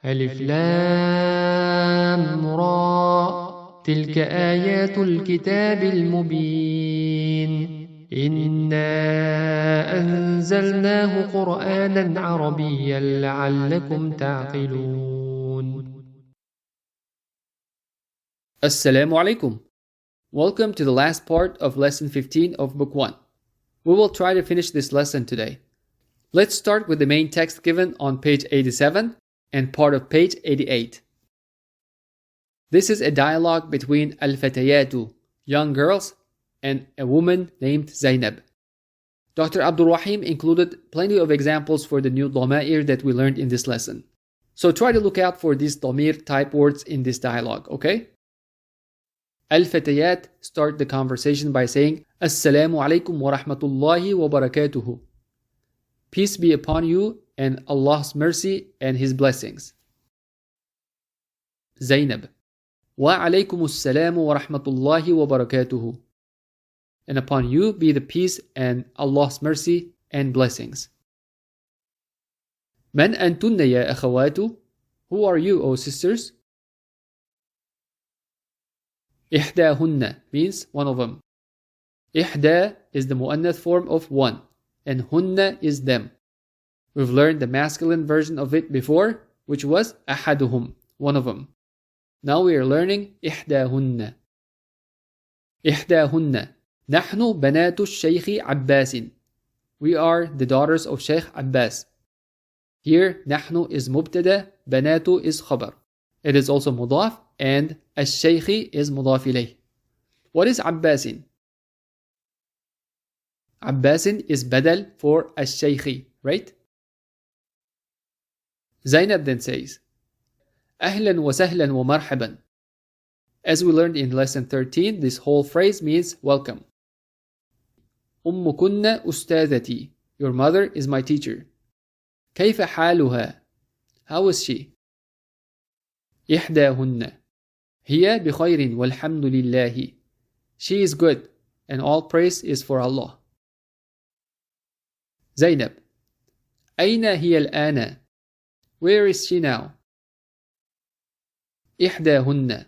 ألف لام را تلك آيات الكتاب المبين إنا أنزلناه قرآنا عربيا لعلكم تعقلون. Assalamu alaikum. Welcome to the last part of Lesson 15 of Book 1. We will try to finish this lesson today. Let's start with the main text given on page 87 and part of page 88. This is a dialogue between al-fatayatu, young girls, and a woman named Zainab. Dr. Abdul Rahim included plenty of examples for the new DHOMAAIR that we learned in this lesson. So try to look out for these dhamir type words in this dialogue, okay? Al-fatayat start the conversation by saying Assalamu alaikum wa rahmatullahi wa barakatuhu. Peace be upon you and Allah's mercy and His blessings. Zainab. Wa alaykum assalamu wa rahmatullahi wa barakatuhu. And upon you be the peace and Allah's mercy and blessings. Man antunna ya akhawatu? Who are you, O sisters? Ihdahunna means one of them. Ihda is the mu'annath form of one, and hunna is them. We've learned the masculine version of it before, which was ahaduhum, one of them. Now we are learning ihdahunna. Ihdahunna. Nahnu banatu Shaykh Abbasin. We are the daughters of Shaykh Abbas. Here, nahnu is mubtada, banatu is khabar. It is also mudaf, and al-shaykhi is mudaf ilayh. What is Abbasin? Abbasin is badal for al-shaykhi, right? Zainab then says, Ahlan wa sahlan wa marhaban. As we learned in lesson 13, this whole phrase means welcome. Ummukunna ustadati. Your mother is my teacher. Kayfa haluha? How is she? إحداهن هي بخير والحمد لله. She is good and all praise is for Allah. Zainab. أين هي الآن? Where is she now? إحداهن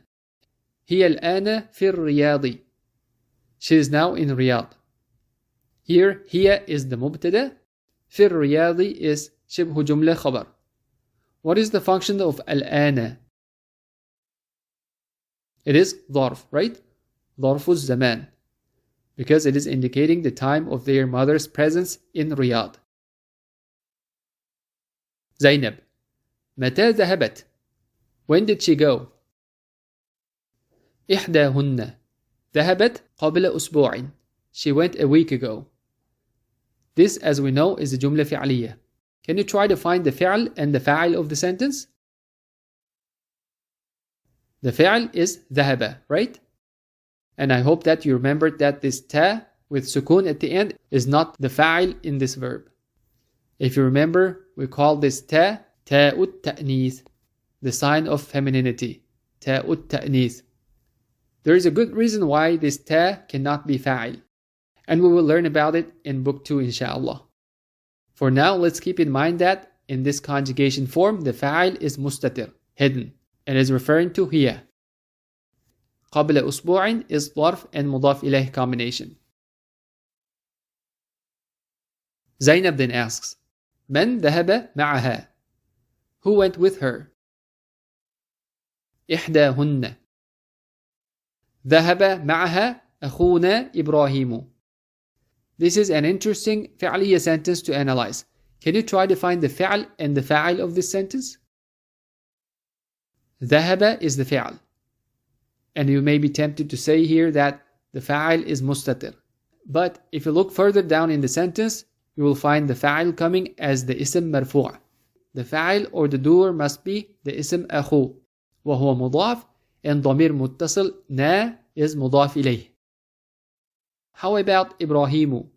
هي الآن في الرياض. She is now in Riyadh. Here, هي is the mubtada. في الرياض is شبه جملة خبر. What is the function of الآن? It is ظرف, right? ظرف الزمان. Because it is indicating the time of their mother's presence in Riyadh. Zainab. متى ذهبت? When did she go? إحداهن ذهبت قبل أسبوع. She went a week ago. This, as we know, is a جملة فعلية. Can you try to find the فعل and the فاعل of the sentence? The فعل is ذهب, right? And I hope that you remembered that this ta with sukun at the end is not the fa'il in this verb. If you remember, we call this ta ta'ut ta'neeth, the sign of femininity. Ta'ut ta'neeth. There is a good reason why this ta cannot be fa'il. And we will learn about it in book 2 inshallah. For now, let's keep in mind that in this conjugation form, the fa'il is mustatir, hidden. And is referring to هي. قبل أسبوع is ظرف and مضاف إليه combination. Zainab then asks, من ذهب معها? Who went with her? إحداهن ذهب معها أخونا إبراهيم. This is an interesting فعلية sentence to analyze. Can you try to find the فعل and the فاعل of this sentence? ذهب is the فعل. And you may be tempted to say here that the fa'il is mustatir. But if you look further down in the sentence, you will find the fa'il coming as the ism marfu'. The fa'il or the doer must be the ism أخو, وهو مضاف, and ضمير متصل na is مضاف إليه. How about إبراهيم?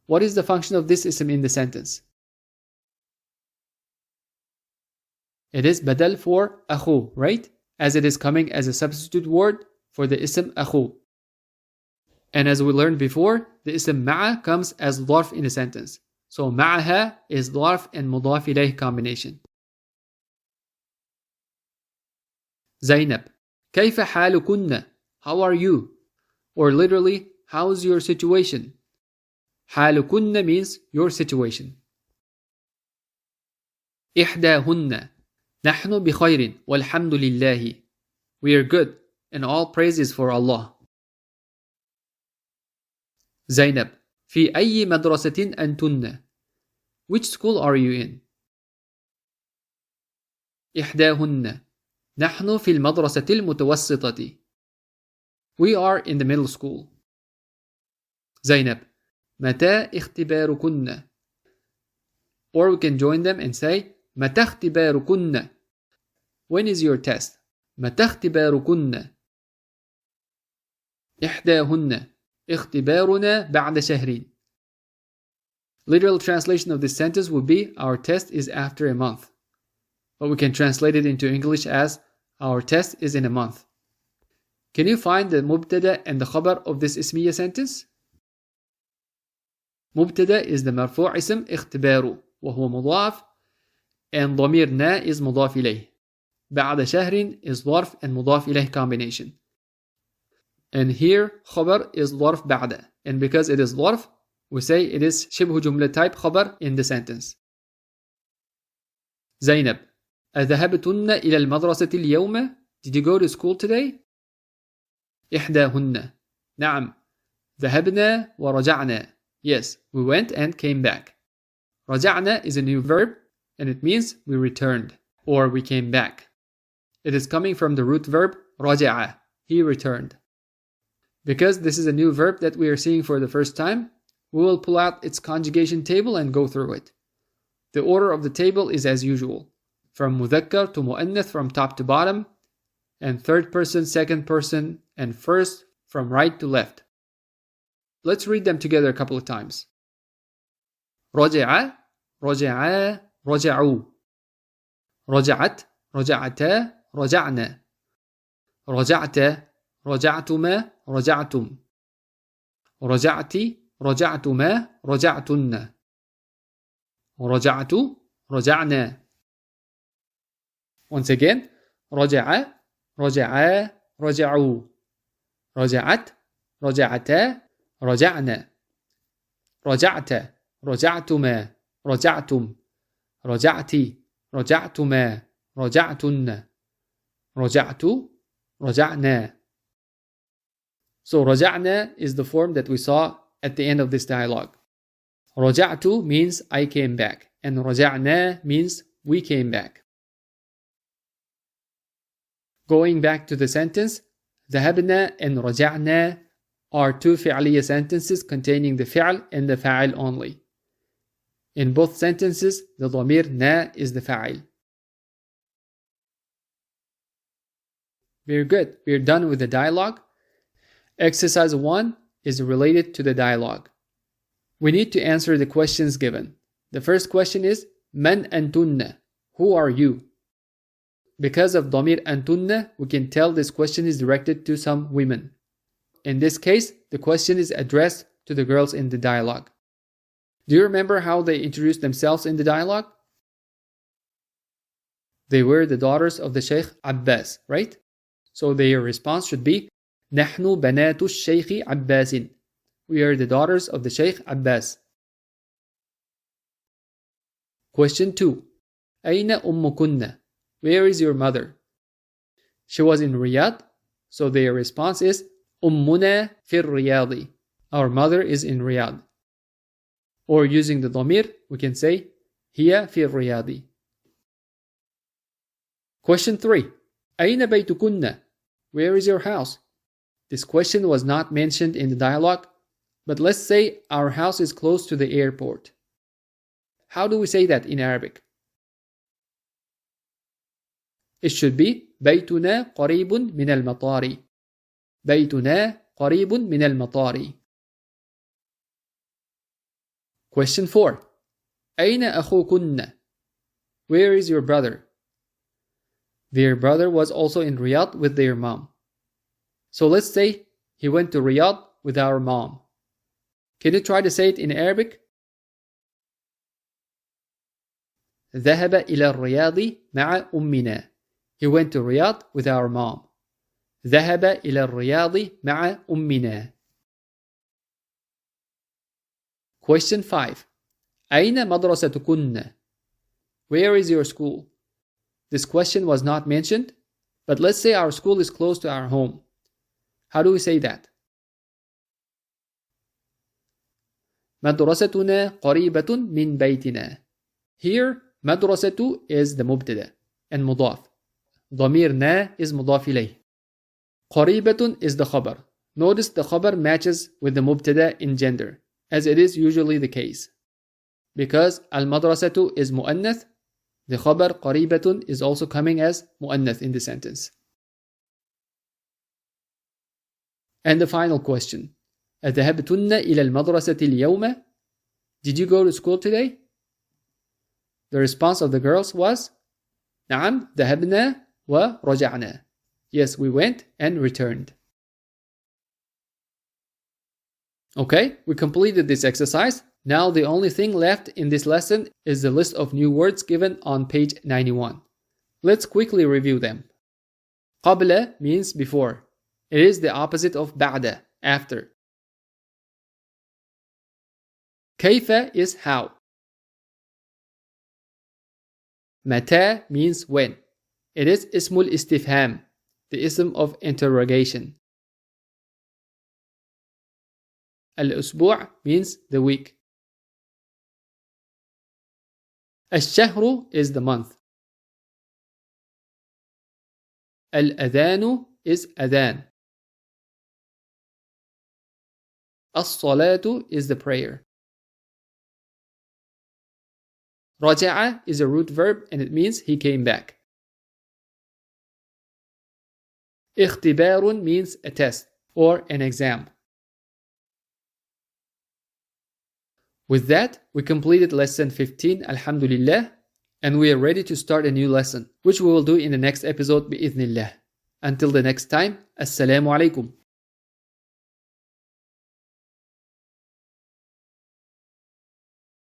What is the function of this ism in the sentence? It is badal for أخو, right? As it is coming as a substitute word for the ism أخو. And as we learned before, the ism ma'a comes as ظرف in a sentence. So معها is ظرف and مضاف إليه combination. Zainab, كيف حالكن? How are you? Or literally, how's your situation? حالكن means your situation. إحداهن نحن بخير والحمد لله. We are good and all praise is for Allah. زينب, في أي مدرسة أنتن? Which school are you in? إحداهن نحن في المدرسة المتوسطة. We are in the middle school. زينب, متى اختباركن? Or we can join them and say متى اختباركن? When is your test? متى اختباركن؟ إحداهن اختبارنا بعد شهرين. Literal translation of this sentence would be our test is after a month. But we can translate it into English as our test is in a month. Can you find the mubtada and the khabar of this ismiya sentence? مبتدا is the مرفوع اسم اختبار وهو مضاف and ضمير نا is مضاف إليه. بعد شهر is ظرف and مضاف إليه combination. And here خبر is ظرف بعد, and because it is ظرف we say it is شبه جملة type خبر in the sentence. زينب, أذهبتن إلى المدرسة اليوم? Did you go to school today? إحداهن نعم ذهبنا ورجعنا. Yes, we went and came back. رجعنا is a new verb and it means we returned or we came back. It is coming from the root verb رجع, he returned. Because this is a new verb that we are seeing for the first time, we will pull out its conjugation table and go through it. The order of the table is as usual, from مذكر to مؤنث from top to bottom, and third person, second person, and first from right to left. Let's read them together a couple of times. رجع, رجعا, رجعوا. رجعت, رجعتا, رجعنا. رجعت, رجعتما, رجعتم. رجعت, رجعتما, رجعتن. رجعت, رجعنا. Once again, رجع, رجعا, رجعوا. رجعت, رجعتا, رجعنا. رجعت, رجعتما, رجعتم. رجعت, رجعتما, رجعتن. رجعت, رجعنا. So رجعنا is the form that we saw at the end of this dialogue. رجعت means I came back, and رجعنا means we came back. Going back to the sentence, ذهبنا and رجعنا are two فعلية sentences containing the فعل and the فاعل only. In both sentences, the ضمير نا is the فاعل. Very good. We're done with the dialogue. Exercise 1 is related to the dialogue. We need to answer the questions given. The first question is من أنتن? Who are you? Because of ضمير أنتن, we can tell this question is directed to some women. In this case, the question is addressed to the girls in the dialogue. Do you remember how they introduced themselves in the dialogue? They were the daughters of the Sheikh Abbas, right? So their response should be نحن بنات الشيخ عباس. We are the daughters of the Sheikh Abbas. Question 2. أين أمكن? Where is your mother? She was in Riyadh, so their response is أمنا في الرياض. Our mother is in Riyadh. Or using the ضمير, we can say هي في الرياض. Question 3. أين بيتكن? Where is your house? This question was not mentioned in the dialogue, but let's say our house is close to the airport. How do we say that in Arabic? It should be بيتنا قريب من المطار. بيتنا قريب من المطار. Question 4. أين أخوكن? Where is your brother? Their brother was also in Riyadh with their mom. So let's say he went to Riyadh with our mom. Can you try to say it in Arabic? ذهب إلى الرياض مع أمنا. He went to Riyadh with our mom. ذهب إلى الرياض مع أمنا. Question 5. أين مدرستكن? Where is your school? This question was not mentioned, but let's say our school is close to our home. How do we say that? مدرستنا قريبة من بيتنا. Here, مدرسة is the مبتدأ and مضاف. ضمير نا is مضاف إليه. قريبة is the خبر. Notice the خبر matches with the مبتدأ in gender, as it is usually the case. Because المدرسة is مؤنث, the خبر قريبة is also coming as مؤنث in the sentence. And the final question. أذهبتن إلى المدرسة اليوم? Did you go to school today? The response of the girls was نعم ذهبنا ورجعنا. Yes, we went and returned. Okay, we completed this exercise. Now the only thing left in this lesson is the list of new words given on page 91. Let's quickly review them. قبل means before. It is the opposite of بعد, after. كيف is how. متى means when. It is اسم الاستفهام, the ism of interrogation. الأسبوع means the week. الشهر is the month. الأذان is أذان. الصلاة is the prayer. رجع is a root verb and it means he came back. اختبار means a test or an exam. With that, we completed lesson 15, alhamdulillah, and we are ready to start a new lesson, which we will do in the next episode, bi'idhnillah. Until the next time, assalamu alaikum.